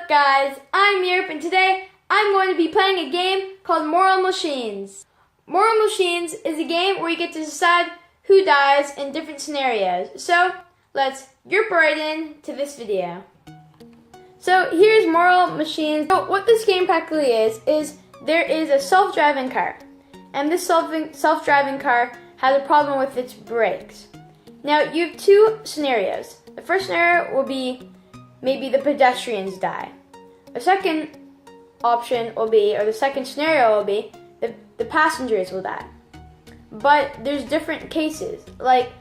guys? I'm Yurp, and today I'm going to be playing a game called Moral Machines. Moral Machines is a game where you get to decide who dies in different scenarios. So let's Yurp right into this video. So here's Moral Machines. So what this game practically is there is a self-driving car. And this self-driving car has a problem with its brakes. Now you have two scenarios. The first scenario will be maybe the pedestrians die. The second option will be, or the second scenario will be, the passengers will die. But there's different cases. Like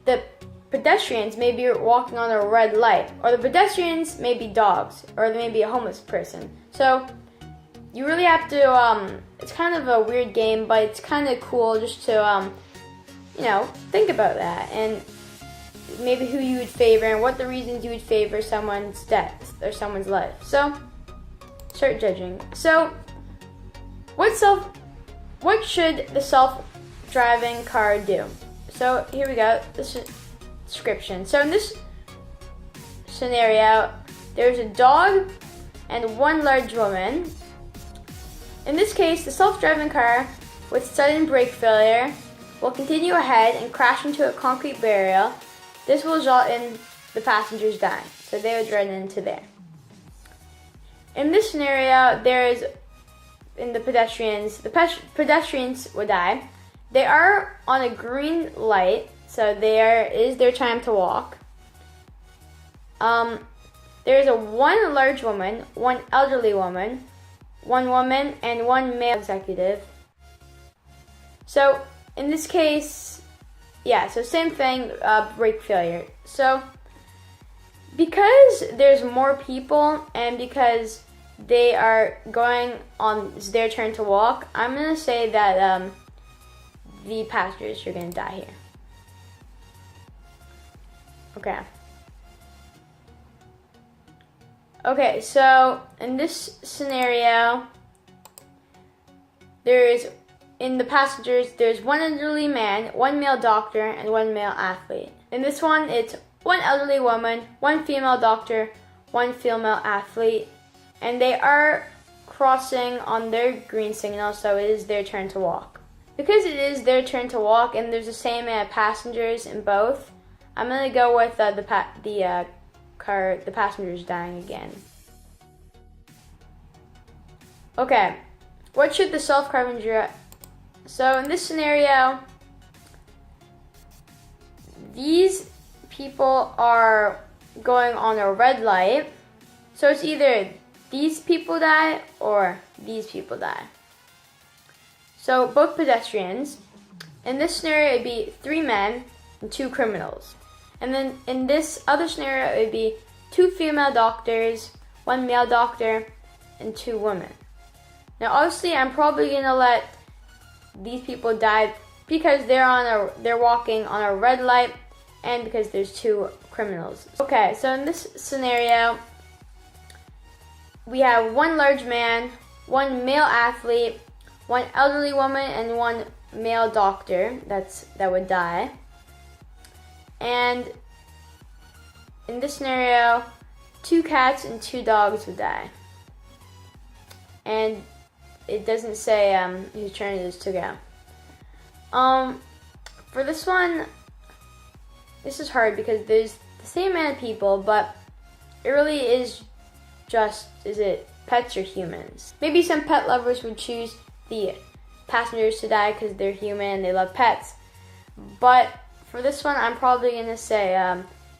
the pedestrians may be walking on a red light, or the pedestrians may be dogs, or they may be a homeless person. So you really have to, it's kind of a weird game, but it's kind of cool just to, think about that. And maybe who you would favor and what the reasons you would favor someone's death or someone's life. So, start judging. So, what should the self-driving car do? So, here we go. This is description. So, in this scenario, there's a dog and one large woman. In this case, the self-driving car with sudden brake failure will continue ahead and crash into a concrete barrier. This will result in the passengers dying, so they would run into there. In this scenario, the pedestrians would die. They are on a green light, so there is their time to walk. There is one large woman, one elderly woman, one woman, and one male executive. So in this case, so same thing, brake failure. So because there's more people and because they are going on, it's their turn to walk, I'm going to say that the passengers are going to die here. Okay, so in this scenario, in the passengers, there's one elderly man, one male doctor, and one male athlete. In this one, it's one elderly woman, one female doctor, one female athlete, and they are crossing on their green signal, so it is their turn to walk. Because it is their turn to walk, and there's the same amount of passengers in both, I'm gonna go with the passengers dying again. Okay, what should the self-driving driver? So in this scenario, these people are going on a red light. So it's either these people die or these people die. So both pedestrians. In this scenario, it'd be 3 men and 2 criminals. And then in this other scenario, it'd be 2 female doctors, 1 male doctor, and 2 women. Now obviously, I'm probably gonna let these people die because they're walking on a red light and because there's 2 criminals. Okay, so in this scenario, we have 1 large man, 1 male athlete, 1 elderly woman, and 1 male doctor that would die. And in this scenario, 2 cats and 2 dogs would die. And it doesn't say whose turn it is to go. For this one, this is hard because there's the same amount of people, but it really is just, is it pets or humans? Maybe some pet lovers would choose the passengers to die because they're human and they love pets. But for this one, I'm probably going to say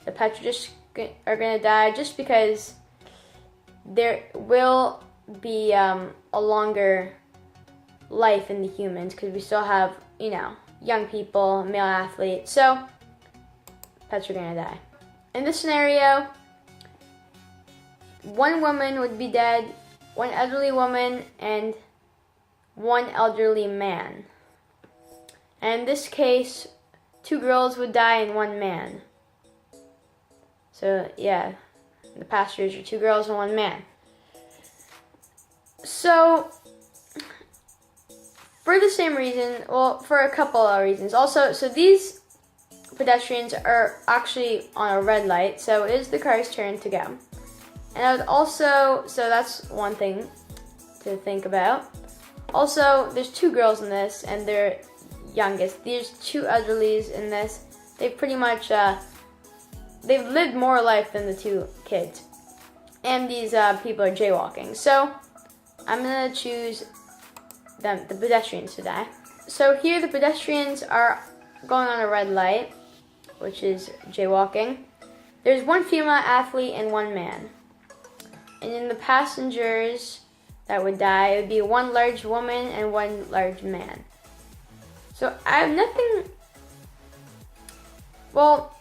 the pets are going to die just because there will be a longer life in the humans because we still have, young people, male athletes, so pets are gonna die. In this scenario, 1 woman would be dead, 1 elderly woman, and 1 elderly man. And in this case, 2 girls would die and 1 man. So yeah, the passengers are 2 girls and 1 man. So, for the same reason, for a couple of reasons. Also, so these pedestrians are actually on a red light, so it is the car's turn to go. And I would also, so that's one thing to think about. Also, there's 2 girls in this, and they're youngest. There's 2 elderlies in this. They pretty much, they've lived more life than the 2 kids. And these people are jaywalking. So, I'm gonna choose them, the pedestrians today. So here the pedestrians are going on a red light, which is jaywalking. There's 1 female athlete and 1 man. And in the passengers that would die, it would be 1 large woman and 1 large man. So I have nothing, well,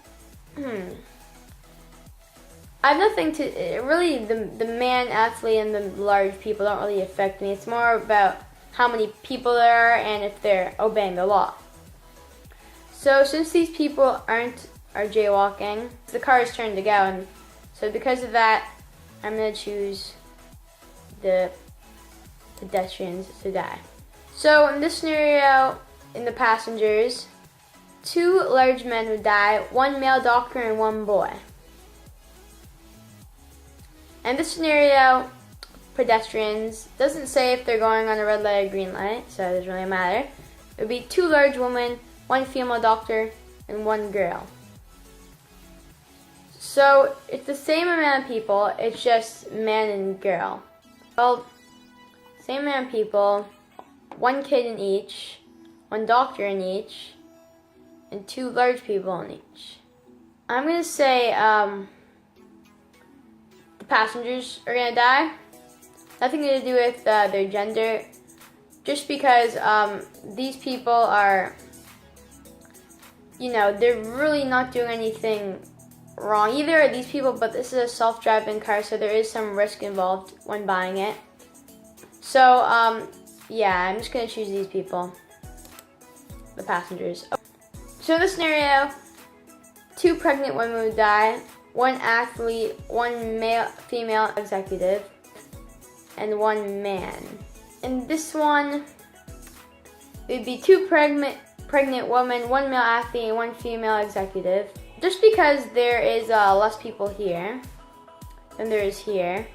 I have nothing to, really the man athlete and the large people don't really affect me. It's more about how many people there are and if they're obeying the law. So since these people are jaywalking, the car is turned to go, and so because of that, I'm going to choose the pedestrians to die. So in this scenario, in the passengers, 2 large men would die, 1 male doctor and 1 boy. And this scenario, pedestrians, doesn't say if they're going on a red light or green light, so it doesn't really matter. It would be 2 large women, 1 female doctor, and 1 girl. So it's the same amount of people, it's just man and girl. Well, same amount of people, 1 kid in each, 1 doctor in each, and 2 large people in each. I'm gonna say the passengers are gonna die. Nothing to do with their gender, just because these people are, they're really not doing anything wrong. Either are these people, but this is a self-driving car, so there is some risk involved when buying it. So, yeah, I'm just gonna choose these people, the passengers. So in this scenario, 2 pregnant women would die, 1 athlete, 1 female executive, and 1 man. In this one, it would be 2 pregnant women, 1 male athlete, and 1 female executive. Just because there is less people here than there is here,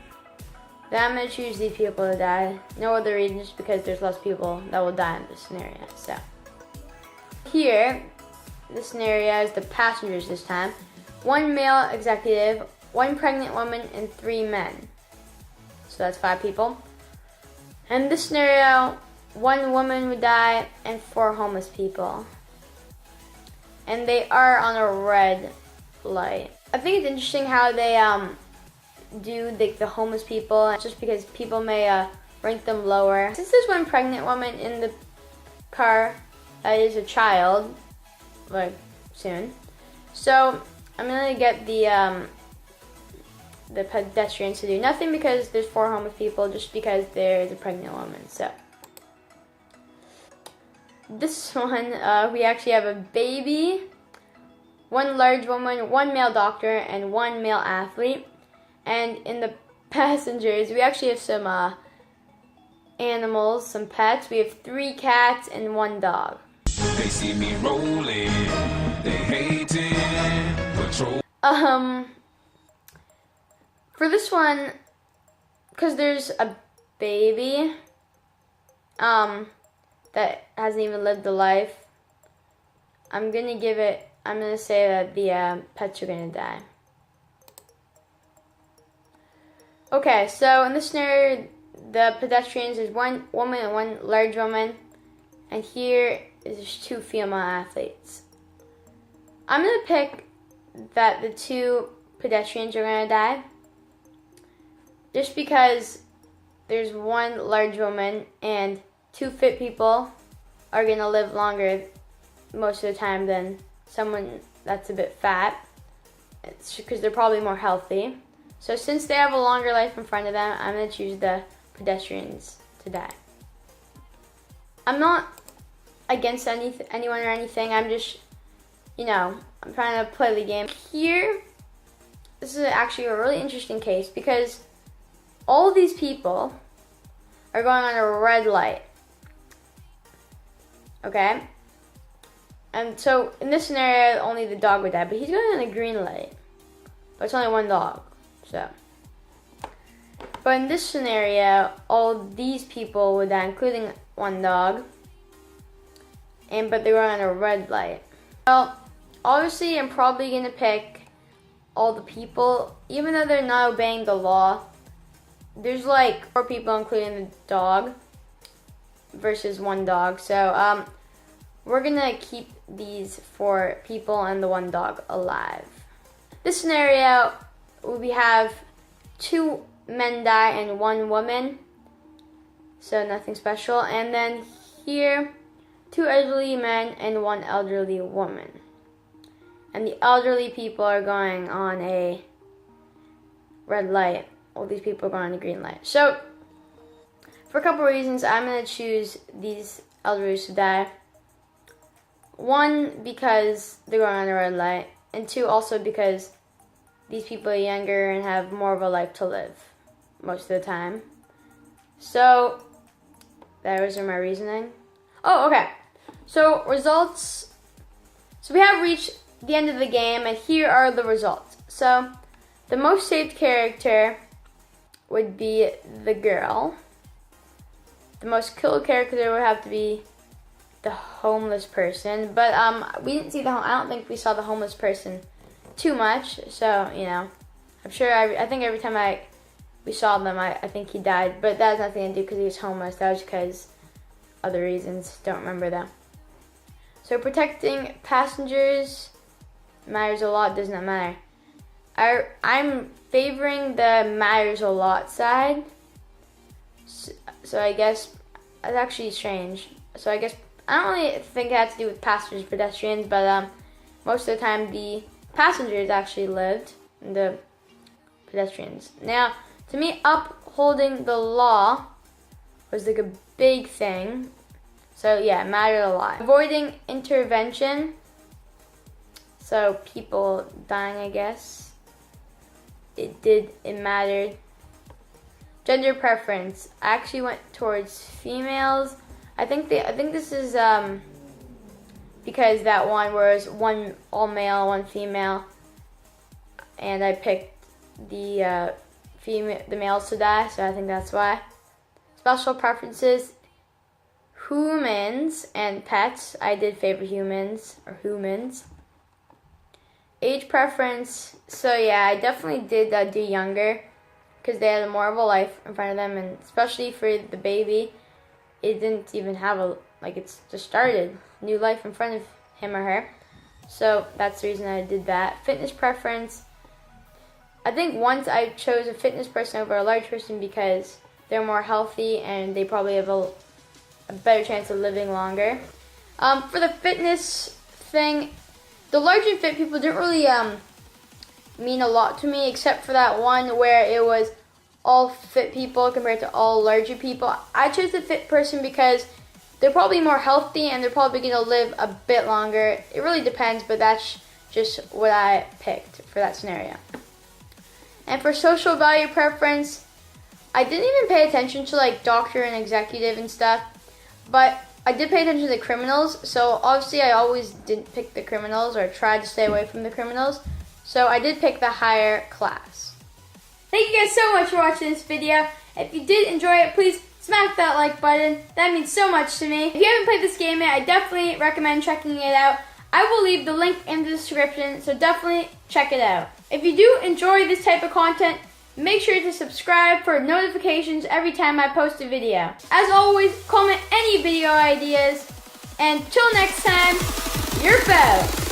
then I'm going to choose these people to die. No other reason, just because there's less people that will die in this scenario. So here, this scenario is the passengers this time. 1 male executive, 1 pregnant woman, and 3 men. So that's 5 people. And this scenario, 1 woman would die and 4 homeless people. And they are on a red light. I think it's interesting how they do the homeless people, just because people may rank them lower. Since there's 1 pregnant woman in the car that is a child, like soon, so I'm gonna get the pedestrians to do nothing because there's 4 homeless people, just because there's a pregnant woman. So this one, we actually have a baby, 1 large woman, 1 male doctor, and 1 male athlete. And in the passengers, we actually have some animals, some pets. We have 3 cats and 1 dog. They see me rolling, they hating, patrol. For this one, because there's a baby that hasn't even lived a life, I'm gonna say that the pets are gonna die. Okay, so in this scenario, the pedestrians is 1 woman and 1 large woman, and here is 2 female athletes. I'm gonna pick that the 2 pedestrians are gonna die, just because there's 1 large woman and 2 fit people are gonna live longer most of the time than someone that's a bit fat. It's because they're probably more healthy. So since they have a longer life in front of them, I'm gonna choose the pedestrians to die. I'm not against anyone or anything. I'm just, I'm trying to play the game. Here, this is actually a really interesting case because all of these people are going on a red light. Okay? And so in this scenario, only the dog would die, but he's going on a green light. But it's only 1 dog, so. But in this scenario, all these people would die, including one dog. But they were on a red light. Well, obviously I'm probably gonna pick all the people, even though they're not obeying the law. There's like 4 people, including the dog, versus 1 dog. So we're gonna keep these 4 people and the 1 dog alive. This scenario, we have 2 men die and 1 woman, so nothing special. And then here, 2 elderly men and 1 elderly woman. And the elderly people are going on a red light. All these people are going on a green light. So, for a couple reasons, I'm going to choose these elderlies to die. 1, because they're going on a red light. And 2, also because these people are younger and have more of a life to live most of the time. So, those are my reasoning. Oh, okay. So, results. So, we have reached the end of the game, and here are the results. So, the most saved character would be the girl. The most killed character would have to be the homeless person. But we didn't see I don't think we saw the homeless person too much. So, you know, I'm sure, I think every time we saw them, I think he died. But that has nothing to do because he was homeless. That was because other reasons. Don't remember them. So protecting passengers matters a lot, does not matter. I'm favoring the matters a lot side. So I guess it's actually strange. So I guess I don't really think it had to do with passengers, pedestrians, but most of the time the passengers actually lived and the pedestrians. Now, to me, upholding the law was like a big thing. So yeah, it mattered a lot. Avoiding intervention. So people dying, I guess. It mattered. Gender preference. I actually went towards females. I think this is because that one was 1 all male, 1 female, and I picked the males to die, so I think that's why. Special preferences. Humans and pets. I did favor humans or humans. Age preference. So yeah, I definitely did do younger because they had more of a life in front of them, and especially for the baby, it didn't even have it's just started new life in front of him or her. So that's the reason I did that. Fitness preference. I think once I chose a fitness person over a large person because they're more healthy and they probably have a better chance of living longer. For the fitness thing, the large and fit people didn't really mean a lot to me, except for that one where it was all fit people compared to all larger people. I chose the fit person because they're probably more healthy and they're probably going to live a bit longer. It really depends, but that's just what I picked for that scenario. And for social value preference, I didn't even pay attention to doctor and executive and stuff, but I did pay attention to the criminals. So obviously I always didn't pick the criminals or tried to stay away from the criminals. So I did pick the higher class. Thank you guys so much for watching this video. If you did enjoy it, please smack that like button. That means so much to me. If you haven't played this game yet, I definitely recommend checking it out. I will leave the link in the description, so definitely check it out. If you do enjoy this type of content, make sure to subscribe for notifications every time I post a video. As always, comment any video ideas. And till next time, Yurp out!